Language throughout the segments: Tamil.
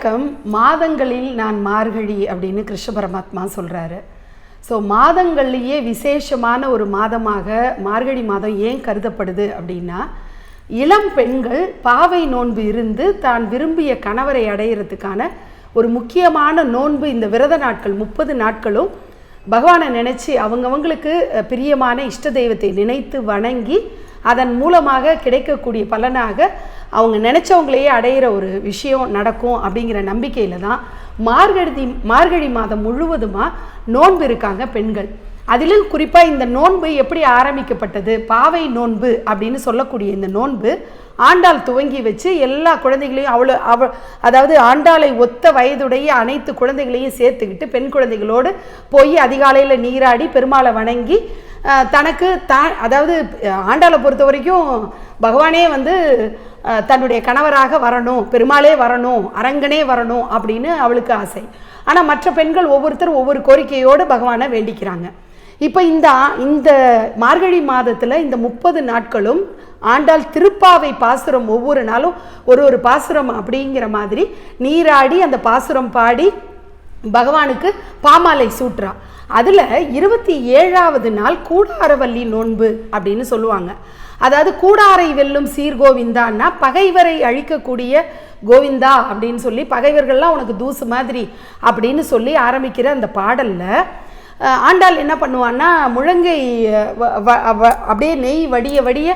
வணக்கம். மாதங்களில் நான் மார்கழி அப்படின்னு கிருஷ்ண பரமாத்மா சொல்கிறாரு. ஸோ மாதங்கள்லேயே விசேஷமான ஒரு மாதமாக மார்கழி மாதம் ஏன் கருதப்படுது அப்படின்னா, இளம் பெண்கள் பாவை நோன்பு இருந்து தான் விரும்பிய கணவரை அடையிறதுக்கான ஒரு முக்கியமான நோன்பு. இந்த விரத நாட்கள் 30 நாட்களும் பகவானை நினச்சி அவங்கவங்களுக்கு பிரியமான இஷ்ட தெய்வத்தை நினைத்து வணங்கி அதன் மூலமாக கிடைக்கக்கூடிய பலனாக அவங்க நினச்சவங்களையே அடையிற ஒரு விஷயம் நடக்கும் அப்படிங்கிற நம்பிக்கையில் தான் மார்கழி மாதம் முழுவதுமாக நோன்பு இருக்காங்க பெண்கள். அதிலும் குறிப்பாக இந்த நோன்பு எப்படி ஆரம்பிக்கப்பட்டது, பாவை நோன்பு அப்படின்னு சொல்லக்கூடிய இந்த நோன்பு ஆண்டாள் துவங்கி வச்சு எல்லா குழந்தைகளையும் அதாவது ஆண்டாளை ஒத்த வயதுடைய அனைத்து குழந்தைகளையும் சேர்த்துக்கிட்டு பெண் குழந்தைகளோடு போய் அதிகாலையில் நீராடி பெருமாளை வணங்கி தனக்கு அதாவது ஆண்டாளை பொறுத்த வரைக்கும் பகவானே தன்னுடைய கணவராக வரணும், பெருமாளே வரணும், அரங்கனே வரணும் அப்படின்னு அவளுக்கு ஆசை. ஆனால் மற்ற பெண்கள் ஒவ்வொருத்தரும் ஒவ்வொரு கோரிக்கையோடு பகவானை வேண்டிக்கிறாங்க. இப்போ இந்த மார்கழி மாதத்தில் இந்த 30 நாட்களும் ஆண்டாள் திருப்பாவை பாசுரம் ஒவ்வொரு நாளும் ஒரு பாசுரம் அப்படிங்கிற மாதிரி நீராடி அந்த பாசுரம் பாடி பகவானுக்கு பாமாலை சூட்டுறா. அதில் 27வது நாள் கூடாரவல்லி நோன்பு அப்படின்னு சொல்லுவாங்க. அதாவது கூடாரை வெல்லும் சீர்கோவிந்தான்னா பகைவரை அழிக்கக்கூடிய கோவிந்தா அப்படின்னு சொல்லி, பகைவர்கள்லாம் உனக்கு தூசு மாதிரி அப்படின்னு சொல்லி ஆரம்பிக்கிற அந்த பாடலில் ஆண்டாள் என்ன பண்ணுவான்னா, முழங்கை அப்படியே நெய் வடிய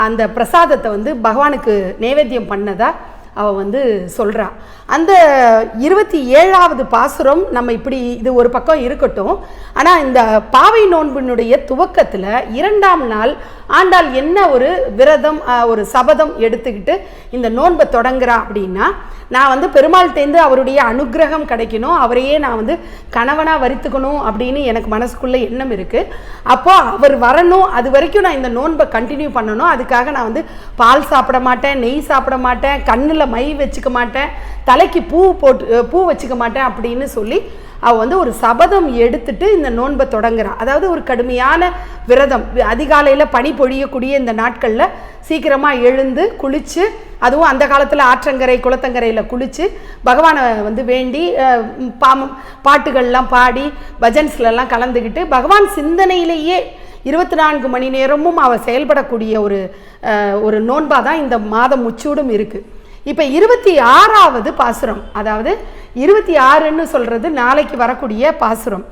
அந்த பிரசாதத்தை பகவானுக்கு நைவேத்தியம் பண்ணதா அவள் சொல்கிறா. அந்த 27வது பாசுரம் நம்ம இப்படி இது ஒரு பக்கம் இருக்கட்டும். ஆனால் இந்த பாவை நோன்பினுடைய துவக்கத்தில் 2ஆம் நாள் ஆண்டாள் என்ன ஒரு விரதம் ஒரு சபதம் எடுத்துக்கிட்டு இந்த நோன்பை தொடங்குறா அப்படின்னா, நான் பெருமாள்கிட்டேருந்து அவருடைய அனுகிரகம் கிடைக்கணும், அவரையே நான் கணவனாக வரித்துக்கணும் அப்படின்னு எனக்கு மனசுக்குள்ளே எண்ணம் இருக்குது. அப்போ அவர் வரணும், அது வரைக்கும் நான் இந்த நோன்பை கண்டினியூ பண்ணணும். அதுக்காக நான் பால் சாப்பிட மாட்டேன், நெய் சாப்பிட மாட்டேன், கண்ணில் மை வச்சுக்க மாட்டேன், தலைக்கு பூ வச்சுக்க மாட்டேன் அப்படின்னு சொல்லி அவள் ஒரு சபதம் எடுத்துட்டு இந்த நோன்பை தொடங்குறா. அதாவது ஒரு கடுமையான விரதம். அதிகாலையில் பனி பொழியக்கூடிய இந்த நாட்களில் சீக்கிரமாக எழுந்து குளித்து, அதுவும் அந்த காலத்தில் ஆற்றங்கரை குளத்தங்கரையில் குளித்து பகவானை வேண்டி பாட்டுகள்லாம் பாடி பஜன்ஸ்லாம் கலந்துக்கிட்டு பகவான் சிந்தனையிலேயே 24 மணி நேரமும் அவள் செயல்படக்கூடிய ஒரு நோன்பாக தான் இந்த மாதம் முச்சூடும் இருக்குது. இப்போ 26வது பாசுரம், அதாவது 26ன்னு சொல்கிறது நாளைக்கு வரக்கூடிய பாசுரம்.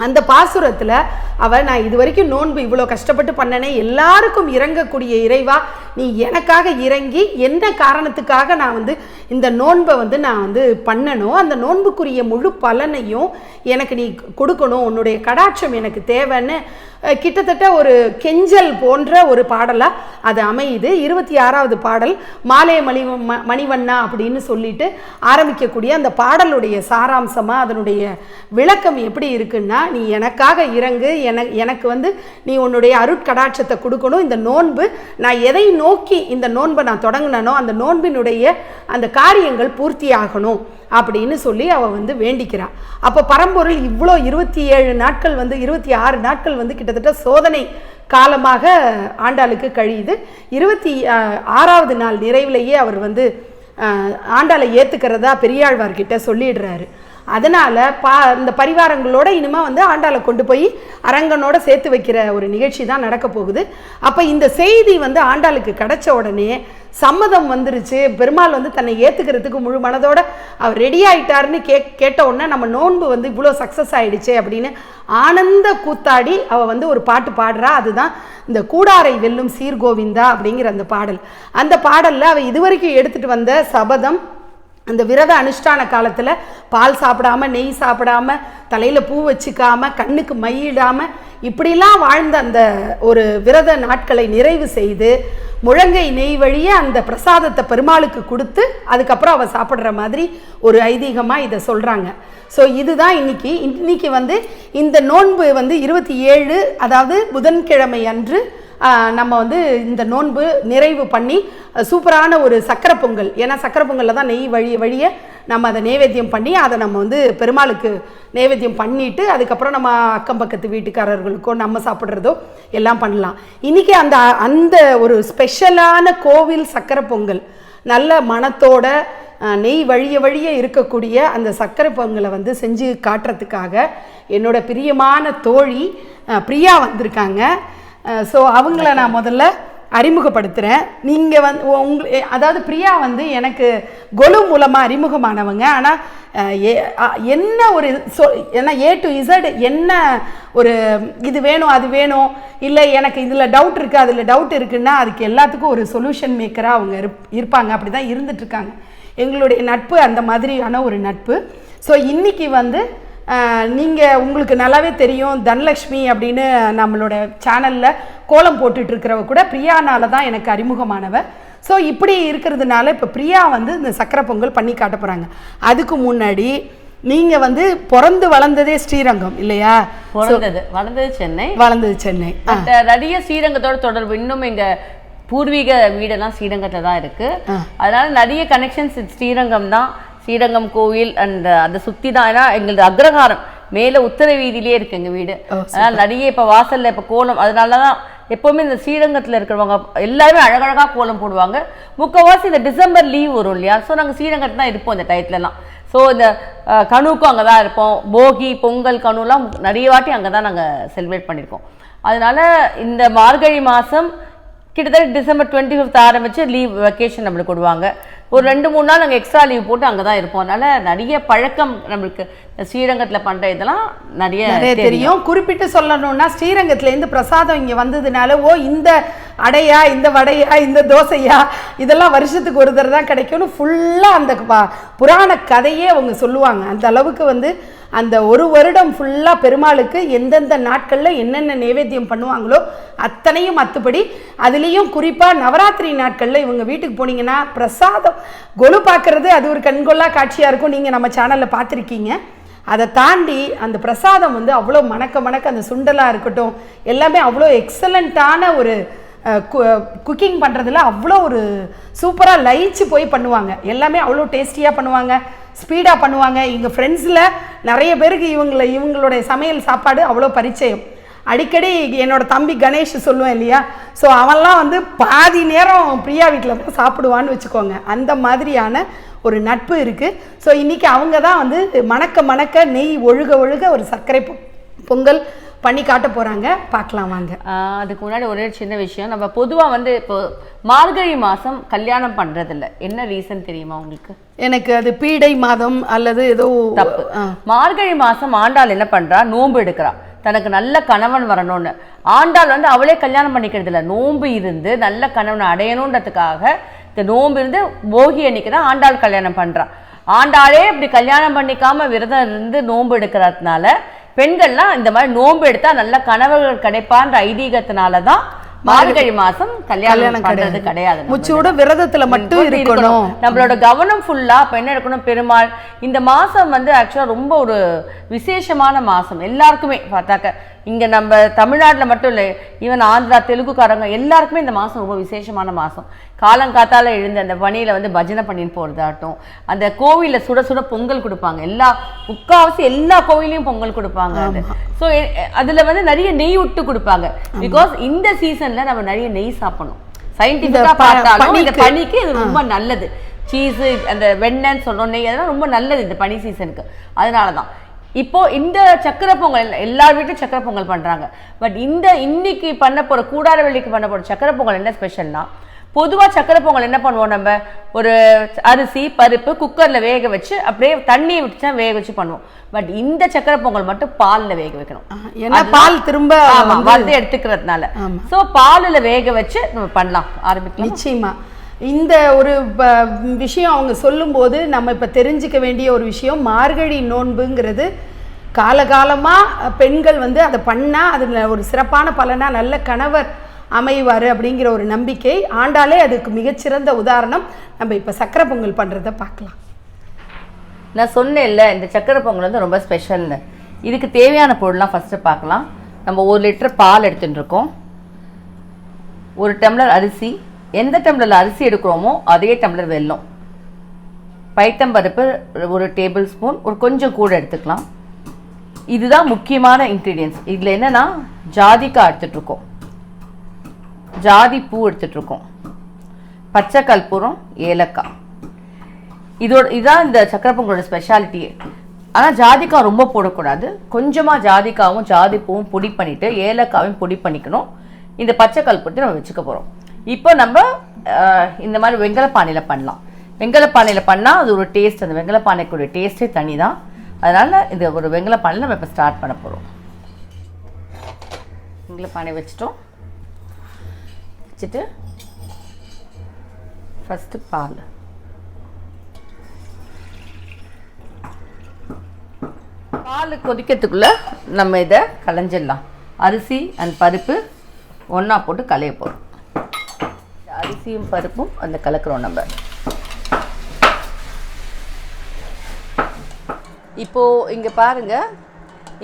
அந்த பாசுரத்தில் நான் இது வரைக்கும் நோன்பு இவ்வளோ கஷ்டப்பட்டு பண்ணனே, எல்லாருக்கும் இறங்கக்கூடிய இறைவா நீ எனக்காக இறங்கி என்ன காரணத்துக்காக நான் இந்த நோன்பை நான் பண்ணணும், அந்த நோன்புக்குரிய முழு பலனையும் எனக்கு நீ கொடுக்கணும், உன்னுடைய கடாட்சம் எனக்கு தேவைன்னு கிட்டத்தட்ட ஒரு கெஞ்சல் போன்ற ஒரு பாடலாக அது அமையுது. 26வது பாடல் மாலே மணிவண்ணா அப்படின்னு சொல்லிட்டு ஆரம்பிக்கக்கூடிய அந்த பாடலுடைய சாராம்சமாக அதனுடைய விளக்கம் எப்படி இருக்குன்னா, நீ எனக்காக இறங்கு, எனக்கு நீ உன்னுடைய அருட்கடாட்சத்தை கொடுக்கணும், இந்த நோன்பு நான் எதை நோக்கி இந்த நோன்பை நான் தொடங்கினோ அந்த நோன்பினுடைய அந்த காரியங்கள் பூர்த்தி ஆகணும் அப்படின்னு சொல்லி அவள் வேண்டிக்கிறாள். அப்போ பரம்பொருள் இவ்வளோ 27 நாட்கள் 26 நாட்கள் கிட்டத்தட்ட சோதனை காலமாக ஆண்டாளுக்கு கழியுது. 26வது நாள் நிறைவிலேயே அவர் ஆண்டாளை ஏற்றுக்கிறதா பெரியாழ்வார்கிட்ட சொல்லிடுறாரு. அதனால் இந்த பரிவாரங்களோட இனிமேல் ஆண்டாளை கொண்டு போய் அரங்கனோட சேர்த்து வைக்கிற ஒரு நிகழ்ச்சி தான் நடக்க போகுது. அப்போ இந்த செய்தி ஆண்டாளுக்கு கிடைச்ச உடனே சம்மதம் வந்துருச்சு, பெருமாள் தன்னை ஏற்றுக்கிறதுக்கு முழு மனதோட அவர் ரெடி ஆகிட்டாருன்னு கேட்ட உடனே நம்ம நோன்பு இவ்வளோ சக்ஸஸ் ஆகிடுச்சே அப்படின்னு ஆனந்த கூத்தாடி அவள் ஒரு பாட்டு பாடுறா. அதுதான் இந்த கூடாரை வெல்லும் சீர்கோவிந்தா அப்படிங்கிற அந்த பாடல். அந்த பாடலில் அவள் இதுவரைக்கும் எடுத்துகிட்டு வந்த சபதம், அந்த விரத அனுஷ்டான காலத்தில் பால் சாப்பிடாம, நெய் சாப்பிடாம, தலையில் பூ வச்சுக்காம, கண்ணுக்கு மையிடாமல் இப்படிலாம் வாழ்ந்த அந்த ஒரு விரத நாட்களை நிறைவு செய்து முழங்கை நெய் வழியே அந்த பிரசாதத்தை பெருமாளுக்கு கொடுத்து அதுக்கப்புறம் அவள் சாப்பிட்ற மாதிரி ஒரு ஐதீகமாக இதை சொல்கிறாங்க. ஸோ இதுதான் இன்னைக்கு இந்த நோன்பு 27, அதாவது புதன்கிழமை அன்று நம்ம இந்த நோன்பு நிறைவு பண்ணி சூப்பரான ஒரு சக்கரை பொங்கல், ஏன்னா சக்கரை பொங்கலில் தான் நெய் வழிய நம்ம அதை நைவேத்தியம் பண்ணி அதை நம்ம பெருமாளுக்கு நைவேத்தியம் பண்ணிவிட்டு அதுக்கப்புறம் நம்ம அக்கம் பக்கத்து வீட்டுக்காரர்களுக்கோ நம்ம சாப்பிட்றதோ எல்லாம் பண்ணலாம். இன்றைக்கி அந்த ஒரு ஸ்பெஷலான கோவில் சக்கரை பொங்கல் நல்ல மணத்தோட நெய் வழிய வழிய இருக்கக்கூடிய அந்த சர்க்கரை பொங்கலை வந்து செஞ்சு காட்டுறதுக்காக என்னோட பிரியமான தோழி பிரியா வந்திருக்காங்க. ஸோ அவங்கள நான் முதல்ல அறிமுகப்படுத்துகிறேன். நீங்கள் வந்து அதாவது பிரியா வந்து எனக்கு கொலு மூலமாக அறிமுகமானவங்க. ஆனால் என்ன ஒரு ஏன்னா A to Z என்ன ஒரு இது வேணும் அது வேணும், இல்லை எனக்கு இதில் டவுட் இருக்குது அதில் டவுட் இருக்குன்னா அதுக்கு எல்லாத்துக்கும் ஒரு சொல்யூஷன் மேக்கராக அவங்க இருப்பாங்க. அப்படி தான் இருந்துகிட்ருக்காங்க. எங்களுடைய நட்பு அந்த மாதிரியான ஒரு நட்பு. ஸோ இன்றைக்கி வந்து நீங்கள் உங்களுக்கு நல்லாவே தெரியும், தனலக்ஷ்மி அப்படின்னு நம்மளோட சேனலில் கோலம் போட்டுட்ருக்கிறவ கூட பிரியானால தான் எனக்கு அறிமுகமானவ. ஸோ இப்படி இருக்கிறதுனால இப்போ பிரியா வந்து இந்த சக்கரை பொங்கல் பண்ணி காட்ட போகிறாங்க. அதுக்கு முன்னாடி நீங்கள் வந்து பிறந்து வளர்ந்ததே ஸ்ரீரங்கம் இல்லையா? வளர்ந்தது சென்னை. நிறைய ஸ்ரீரங்கத்தோட தொடர்பு இன்னும் எங்கள் பூர்வீக வீடெல்லாம் ஸ்ரீரங்கத்தில் தான் இருக்குது. அதனால நிறைய கனெக்ஷன்ஸ் ஸ்ரீரங்கம் தான். ஸ்ரீரங்கம் கோவில் அண்ட் அதை சுற்றி தான். ஏன்னா எங்களது அக்ரஹாரம் மேலே உத்தர வீதியிலே இருக்குது எங்கள் வீடு. அதனால் நிறைய இப்போ வாசலில் இப்போ கோலம், அதனால தான் எப்போவுமே இந்த ஸ்ரீரங்கத்தில் இருக்கிறவங்க எல்லாருமே அழகழகாக கோலம் போடுவாங்க. முக்கால்வாசி இந்த டிசம்பர் லீவ் வரும் இல்லையா? ஸோ நாங்கள் ஸ்ரீரங்கத்தில் தான் இருப்போம் இந்த டயத்துலலாம். ஸோ இந்த கணுக்கும் அங்கே தான் இருப்போம். போகி பொங்கல் கணுலாம் நிறைய வாட்டி அங்கே தான் நாங்கள் செலிப்ரேட் பண்ணியிருக்கோம். அதனால இந்த மார்கழி மாதம் கிட்டத்தட்ட டிசம்பர் 25 ஆரம்பித்து லீவ் வெக்கேஷன் நம்மளுக்கு கொடுவாங்க. ஒரு 2-3 நாள் நாங்கள் எக்ஸ்ட்ரா லீவ் போட்டு அங்கே தான் இருப்போம். அதனால் நிறைய பழக்கம் நம்மளுக்கு ஸ்ரீரங்கத்தில் பண்ணுற இதெல்லாம் நிறைய தெரியும். குறிப்பிட்டு சொல்லணும்னா ஸ்ரீரங்கத்துலேருந்து பிரசாதம் இங்கே வந்ததுனால இந்த அடையா இந்த வடையா இந்த தோசையா இதெல்லாம் வருஷத்துக்கு ஒரு தடவை தான் கிடைக்கும்னு ஃபுல்லாக அந்த புராண கதையே அவங்க சொல்லுவாங்க. அந்த அளவுக்கு வந்து அந்த ஒரு வருடம் ஃபுல்லாக பெருமாளுக்கு எந்தெந்த நாட்களில் என்னென்ன நைவேத்தியம் பண்ணுவாங்களோ அத்தனையும் அத்துப்படி. அதுலேயும் குறிப்பாக நவராத்திரி நாட்களில் இவங்க வீட்டுக்கு போனீங்கன்னா பிரசாதம் கொலு பார்க்குறது அது ஒரு கண்கொள்ளா காட்சியாக இருக்கும். நீங்கள் நம்ம சேனலில் பார்த்துருக்கீங்க. அதை தாண்டி அந்த பிரசாதம் வந்து அவ்வளோ மணக்க அந்த சுண்டலாக இருக்கட்டும் எல்லாமே அவ்வளோ எக்ஸலண்ட்டான ஒரு குக்கிங் பண்ணுறதுல அவ்வளோ ஒரு சூப்பராக லயிச்சு போய் பண்ணுவாங்க. எல்லாமே அவ்வளோ டேஸ்டியாக பண்ணுவாங்க, ஸ்பீடாக பண்ணுவாங்க. எங்கள் ஃப்ரெண்ட்ஸில் நிறைய பேருக்கு இவங்களுடைய சமையல் சாப்பாடு அவ்வளோ பரிச்சயம். அடிக்கடி என்னோட தம்பி கணேஷ் சொல்லுவேன் இல்லையா? ஸோ அவன்லாம் வந்து பாதி நேரம் பிரியா வீட்டில் தான் சாப்பிடுவான்னு வச்சுக்கோங்க. அந்த மாதிரியான ஒரு நட்பு இருக்குது. ஸோ இன்றைக்கி அவங்க தான் வந்து மணக்க நெய் ஒழுக ஒரு சர்க்கரை பொங்கல் பண்ணி காட்ட போகிறாங்க. பார்க்கலாம் வாங்க. அதுக்கு முன்னாடி ஒரே சின்ன விஷயம். நம்ம பொதுவாக வந்து இப்போ மார்கழி மாதம் கல்யாணம் பண்ணுறதில்ல. என்ன ரீசன் தெரியுமா உங்களுக்கு? எனக்கு அது பீடை மாதம் அல்லது ஏதோ தப்பு. மார்கழி மாதம் ஆண்டாள் என்ன பண்ணுறா, நோன்பு எடுக்கிறா. தனக்கு நல்ல கணவன் வரணும்னு. ஆண்டாள் வந்து அவளே கல்யாணம் பண்ணிக்கிறது இல்லை, நோன்பு இருந்து நல்ல கணவனை அடையணுன்றதுக்காக இந்த நோன்பு இருந்து போகி அன்னைக்கு தான் ஆண்டாள் கல்யாணம் பண்ணுறான். ஆண்டாளே இப்படி கல்யாணம் பண்ணிக்காம விரதம் இருந்து நோன்பு எடுக்கிறதுனால பெண்கள்லாம் இந்த மாதிரி நோன்பு எடுத்தா நல்ல கணவர்கள் கிடைப்பான்ற ஐதீகத்தினால தான் மார்கழி மாசம் கல்யாணம் பண்றது கிடையாது. முச்சோட விரதத்துல மட்டும் இருக்கணும். நம்மளோட கவனம் ஃபுல்லா இப்ப என்ன இருக்கணும், பெருமாள். இந்த மாசம் வந்து ஆக்சுவலா ரொம்ப ஒரு விசேஷமான மாசம் எல்லாருக்குமே. பார்த்தாக்க இங்க நம்ம தமிழ்நாட்டில் மட்டும் இல்லை, ஈவன் ஆந்திரா தெலுங்குக்காரங்க எல்லாருக்குமே இந்த மாதம் ரொம்ப விசேஷமான மாதம். காலங்காத்தால எழுந்து அந்த பணியில் வந்து பஜனை பண்ணின்னு போகிறதாகட்டும், அந்த கோவிலில் சுட சுட பொங்கல் கொடுப்பாங்க. முக்கால்வாசி எல்லா கோவிலையும் பொங்கல் கொடுப்பாங்க. அது ஸோ அதில் வந்து நிறைய நெய் விட்டு கொடுப்பாங்க. பிகாஸ் இந்த சீசனில் நம்ம நிறைய நெய் சாப்பிடணும். சயின்டிஃபிக்காக பார்த்தாலும் இந்த பனிக்கு இது ரொம்ப நல்லது. சீஸு அந்த வெண்ணெய்ன்னு சொன்னோம், நெய் அதெல்லாம் ரொம்ப நல்லது இந்த பனி சீசனுக்கு. அதனால தான் இப்போ இந்த சக்கரை பொங்கல் எல்லார் வீட்டும் சக்கரை பொங்கல் பண்றாங்க. பட் இன்னைக்கு பண்ண போற கூடாரவள்ளிக்கு பண்ண போற சக்கரை பொங்கல் என்ன ஸ்பெஷல்னா, பொதுவா சக்கரை பொங்கல் என்ன பண்ணுவோம், நம்ம ஒரு அரிசி பருப்பு குக்கர்ல வேக வச்சு அப்படியே தண்ணியை விட்டு வேக வச்சு பண்ணுவோம். பட் இந்த சக்கரை பொங்கல் மட்டும் பால்ல வேக வைக்கணும். ஏன்னா பால் திரும்ப வந்து எடுத்துக்கிறதுனால. சோ பால்ல வேக வச்சு நம்ம பண்ணலாம், ஆரம்பிக்கலாம். நிச்சயமா இந்த ஒரு விஷயம் அவங்க சொல்லும்போது நம்ம இப்போ தெரிஞ்சுக்க வேண்டிய ஒரு விஷயம், மார்கழி நோன்புங்கிறது காலகாலமாக பெண்கள் வந்து அதை பண்ணால் அதில் ஒரு சிறப்பான பலனாக நல்ல கணவர் அமைவார் அப்படிங்கிற ஒரு நம்பிக்கை. ஆண்டாலே அதுக்கு மிகச்சிறந்த உதாரணம். நம்ம இப்போ சக்கரை பொங்கல் பண்ணுறதை பார்க்கலாம். நான் சொன்னேன்ல இந்த சக்கரை பொங்கல் வந்து ரொம்ப ஸ்பெஷல்னு. இதுக்கு தேவையான பொருள்லாம் ஃபஸ்ட்டு பார்க்கலாம். நம்ம 1 லிட்டர் பால் எடுத்துகிட்டு இருக்கோம், 1 டம்ளர் அரிசி, எந்த டம்ளரில் அரிசி எடுக்கிறோமோ அதே டம்ளர் வெல்லம், பைத்தம்பருப்பு 1 டேபிள் ஸ்பூன், ஒரு கொஞ்சம் கூட எடுத்துக்கலாம். இதுதான் முக்கியமான இன்க்ரீடியன்ஸ். இதில் என்னென்னா ஜாதிக்காய் எடுத்துகிட்ருக்கோம், ஜாதி பூ எடுத்துகிட்ருக்கோம், பச்சை கற்பூரம், ஏலக்காய். இதுதான் இந்த சக்கரை பொங்கலோட ஸ்பெஷாலிட்டியே. ஆனால் ஜாதிக்காய் ரொம்ப போடக்கூடாது. கொஞ்சமாக ஜாதிக்காவும் ஜாதிப்பூவும் பொடி பண்ணிவிட்டு ஏலக்காவையும் பொடி பண்ணிக்கணும். இந்த பச்சைக்கல் போட்டு நம்ம வச்சுக்க போகிறோம். இப்போ நம்ம இந்த மாதிரி வெங்கலப்பானையில் பண்ணலாம். வெங்கலப்பானையில் பண்ணால் அது ஒரு டேஸ்ட், அந்த வெங்கலப்பானைக்குரிய டேஸ்ட்டே தனி தான். அதனால் இந்த ஒரு வெங்கலப்பானையில் நம்ம இப்போ ஸ்டார்ட் பண்ண போகிறோம். வெங்கலப்பானை வச்சுட்டோம். வச்சுட்டு ஃபஸ்ட்டு பால், பால் கொதிக்கிறதுக்குள்ளே நம்ம இதை களைஞ்சிடலாம். அரிசி அண்ட் பருப்பு ஒன்றா போட்டு களைய போகிறோம். அரிசியும் பருப்பும் அந்த கலக்கிறோம் நம்ம. இப்போது இங்கே பாருங்கள்,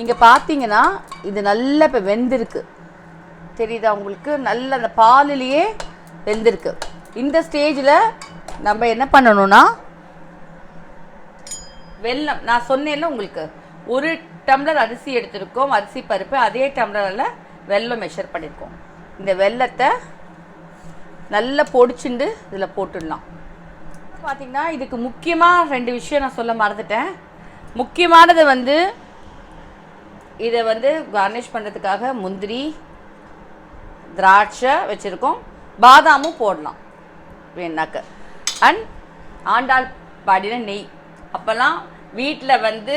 இங்கே பார்த்தீங்கன்னா இது நல்லா இப்போ வெந்திருக்கு, தெரியுதா உங்களுக்கு? நல்ல அந்த பாலிலேயே வெந்திருக்கு. இந்த ஸ்டேஜில் நம்ம என்ன பண்ணணும்னா வெல்லம், நான் சொன்னேன்ல உங்களுக்கு 1 டம்ளர் அரிசி எடுத்துருக்கோம், அரிசி பருப்பு, அதே டம்ளரில் வெல்லம் மெஷர் பண்ணியிருக்கோம். இந்த வெல்லத்தை நல்லா பொடிச்சுண்டு இதில் போட்டுடலாம். பார்த்திங்கன்னா இதுக்கு முக்கியமாக 2 விஷயம் நான் சொல்ல மறந்துட்டேன். முக்கியமானது வந்து இதை வந்து கார்னிஷ் பண்ணுறதுக்காக முந்திரி திராட்சை வச்சுருக்கோம், பாதாமும் போடலாம் வேணாக்க. அண்ட் ஆண்டாள் பாடின நெய். அப்போல்லாம் வீட்டில் வந்து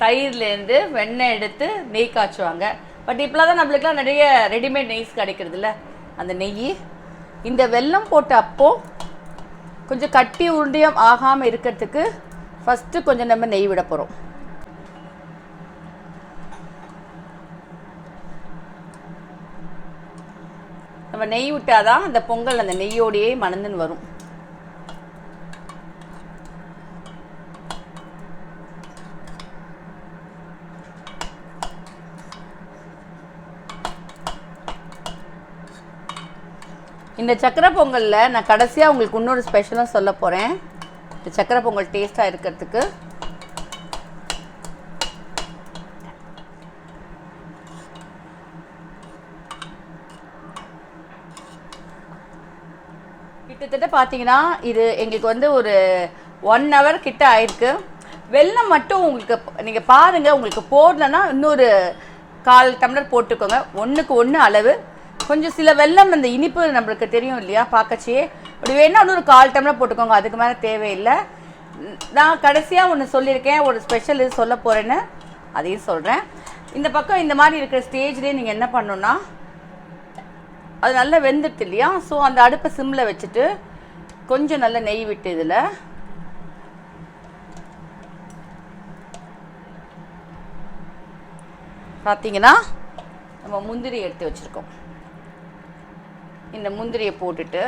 தயிர்லேருந்து வெண்ணெய் எடுத்து நெய் காய்ச்சுவாங்க. பட் இப்போலாம் தான் நம்மளுக்குலாம் நிறைய ரெடிமேட் நெய்ஸ் கிடைக்கிறதுல அந்த நெய். இந்த வெல்லம் போட்ட அப்போது கொஞ்சம் கட்டி உருண்டியம் ஆகாமல் இருக்கிறதுக்கு ஃபஸ்ட்டு கொஞ்சம் நம்ம நெய் விட போகிறோம். நம்ம நெய் விட்டாதான் அந்த பொங்கல் அந்த நெய்யோடையே மணந்துன்னு வரும். இந்த சக்கரை பொங்கலில் நான் கடைசியாக உங்களுக்கு இன்னொரு ஸ்பெஷலாக சொல்ல போகிறேன். இந்த சக்கரை பொங்கல் டேஸ்ட்டாக இருக்கிறதுக்கு கிட்டத்தட்ட பார்த்தீங்கன்னா இது எங்களுக்கு வந்து ஒரு 1 hour கிட்ட ஆயிருக்கு. வெல்லம் மட்டும் உங்களுக்கு நீங்கள் பாருங்கள், உங்களுக்கு போடலன்னா இன்னொரு 1/4 டம்ளர் போட்டுக்கோங்க. 1க்கு 1 அளவு. கொஞ்சம் சில வெல்லம் அந்த இனிப்பு நம்மளுக்கு தெரியும் இல்லையா பார்க்கச்சே, அப்படி வேணால் இன்னொரு 1/4 டம்ளர் போட்டுக்கோங்க, அதுக்கு மேலே தேவையில்லை. நான் கடைசியாக ஒன்று சொல்லியிருக்கேன், ஒரு ஸ்பெஷல் இது சொல்ல போகிறேன்னு, அதையும் சொல்கிறேன். இந்த பக்கம் இந்த மாதிரி இருக்கிற ஸ்டேஜ்லேயே நீங்கள் என்ன பண்ணணுன்னா, அது நல்லா வெந்துட்டு இல்லையா, ஸோ அந்த அடுப்பை சிம்மில் வச்சுட்டு கொஞ்சம் நல்லா நெய் விட்டு இதில் பார்த்தீங்கன்னா நம்ம முந்திரி எடுத்து வச்சுருக்கோம். இந்த முந்திரியை போட்டுட்டு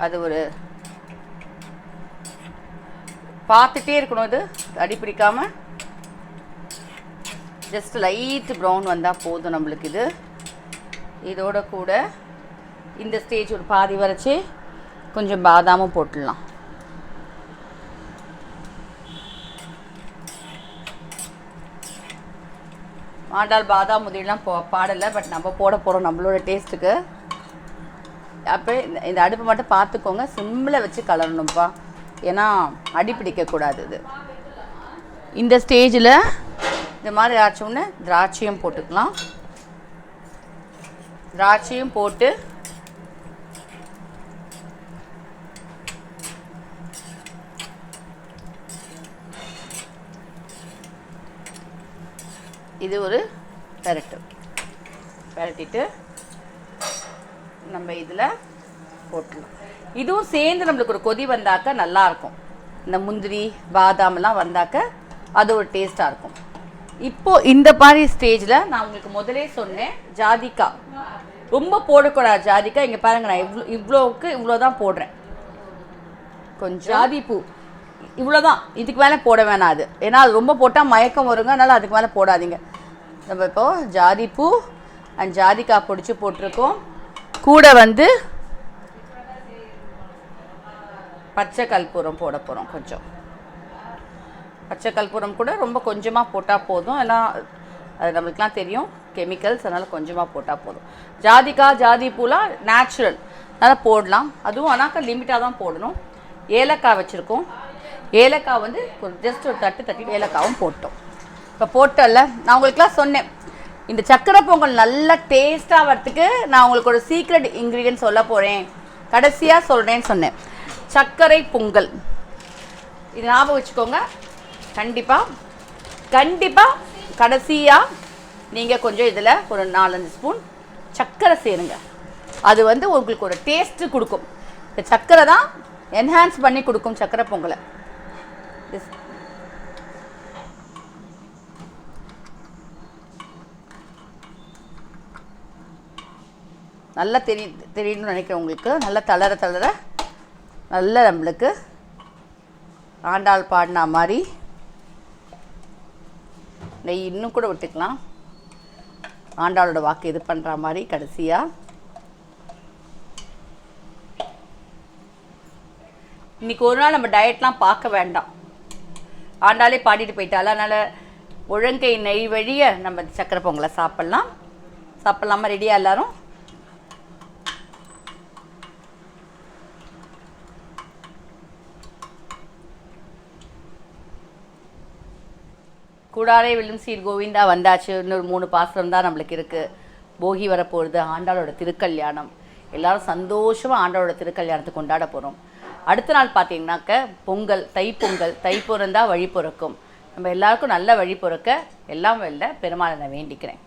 அது ஒரு பார்த்துட்டே இருக்கணும், இது அடி பிடிக்காமல் ஜஸ்ட் லைட் ப்ரௌன் வந்தால் போதும் நம்மளுக்கு. இது இதோட கூட இந்த ஸ்டேஜ் ஒரு பாதி வரைச்சி கொஞ்சம் பாதாமும் போட்டுடலாம். ஆண்டாள் பாதாம் முதிரிலாம் பாடலை, பட் நம்ம போட போகிறோம் நம்மளோட டேஸ்ட்டுக்கு. அப்போ இந்த அடுப்பை மட்டும் பார்த்துக்கோங்க, சிம்மில் வச்சு கலரணும்ப்பா, ஏன்னா அடி பிடிக்கக்கூடாது. இது இந்த ஸ்டேஜில் இந்த மாதிரி ஆச்சோன்னு திராட்சையும் போட்டுக்கலாம். திராட்சையும் போட்டு இது ஒரு பெரட்டிட்டு நம்ம இதில் போட்டுடலாம். இதுவும் சேர்ந்து நம்மளுக்கு ஒரு கொதி வந்தாக்க நல்லாயிருக்கும். இந்த முந்திரி பாதாம்லாம் வந்தாக்க அது ஒரு டேஸ்ட்டாக இருக்கும். இப்போது இந்த மாதிரி ஸ்டேஜில் நான் உங்களுக்கு முதலே சொன்னேன், ஜாதிக்காய் ரொம்ப போடக்கூடாது. ஜாதிக்காய் இங்கே பாருங்கள், நான் இவ்வளோவுக்கு இவ்வளோ தான் போடுறேன். கொஞ்சம் ஜாதிப்பூ இவ்வளோதான், இதுக்கு மேலே போட வேணாம் அது, ஏன்னா அது ரொம்ப போட்டால் மயக்கம் வருங்க, அதனால் அதுக்கு மேலே போடாதீங்க. நம்ம இப்போது ஜாதிப்பூ அண்ட் ஜாதிக்காய் பொடிச்சு போட்டிருக்கோம். கூட வந்து பச்சை கற்பூரம் போட போகிறோம். கொஞ்சம் பச்சை கற்பூரம் கூட ரொம்ப கொஞ்சமாக போட்டால் போதும், ஏன்னா அது நம்மளுக்குலாம் தெரியும் கெமிக்கல்ஸ், அதனால் கொஞ்சமாக போட்டால் போதும். ஜாதிக்காய் ஜாதி பூலாம் நேச்சுரல், அதனால் போடலாம். அதுவும் ஆனாக்கா லிமிட்டாக தான் போடணும். ஏலக்காய் வச்சுருக்கோம். ஏலக்காய் வந்து ஜஸ்ட் ஒரு தட்டி ஏலக்காவும் போட்டோம். இப்போ போட்டல நான் உங்களுக்குலாம் சொன்னேன், இந்த சக்கரை பொங்கல் நல்லா டேஸ்ட்டாக வரத்துக்கு நான் உங்களுக்கு ஒரு சீக்ரெட் இன்க்ரீடியன்ட் சொல்ல போகிறேன், கடைசியாக சொல்கிறேன்னு சொன்னேன். சர்க்கரை பொங்கல் இது ஞாபகம் வச்சுக்கோங்க. கண்டிப்பாக கடைசியாக நீங்கள் கொஞ்சம் இதில் ஒரு 4-5 ஸ்பூன் சர்க்கரை சேருங்க. அது வந்து உங்களுக்கு ஒரு டேஸ்ட்டு கொடுக்கும். இந்த சர்க்கரை தான் என்ஹான்ஸ் பண்ணி கொடுக்கும் சர்க்கரை பொங்கலை. நல்லா தெரியணும்னு நினைக்கிறேன் உங்களுக்கு. நல்லா தளர நல்லா நம்மளுக்கு ஆண்டாள் பாடினா மாதிரி நெய் இன்னும் கூட விட்டுக்கலாம். ஆண்டாளோட வாக்கு இது பண்ணுற மாதிரி கடைசியாக. இன்றைக்கி ஒரு நாள் நம்ம டயட்லாம் பார்க்க வேண்டாம், ஆண்டாளே பாடிட்டு போயிட்டால. அதனால் ஒழுங்கை நெய் வழிய நம்ம சக்கரை பொங்கலை சாப்பிட்லாமா? ரெடியாக எல்லாரும்? கூடாரே விழும் சீர் கோவிந்தா வந்தாச்சு. இன்னொரு 3 பாசனம் தான் நம்மளுக்கு இருக்குது. போகி வரப்போகுது, ஆண்டாளோட திருக்கல்யாணம். எல்லோரும் சந்தோஷமாக ஆண்டாளோட திருக்கல்யாணத்தை கொண்டாட போகிறோம். அடுத்த நாள் பார்த்தீங்கன்னாக்க பொங்கல், தைப்பொங்கல். தை பிறந்தா வழி பிறக்கும். நம்ம எல்லாருக்கும் நல்ல வழி பிறக்க எல்லாம் வெல்ல பெருமாளை நான் வேண்டிக்கிறேன்.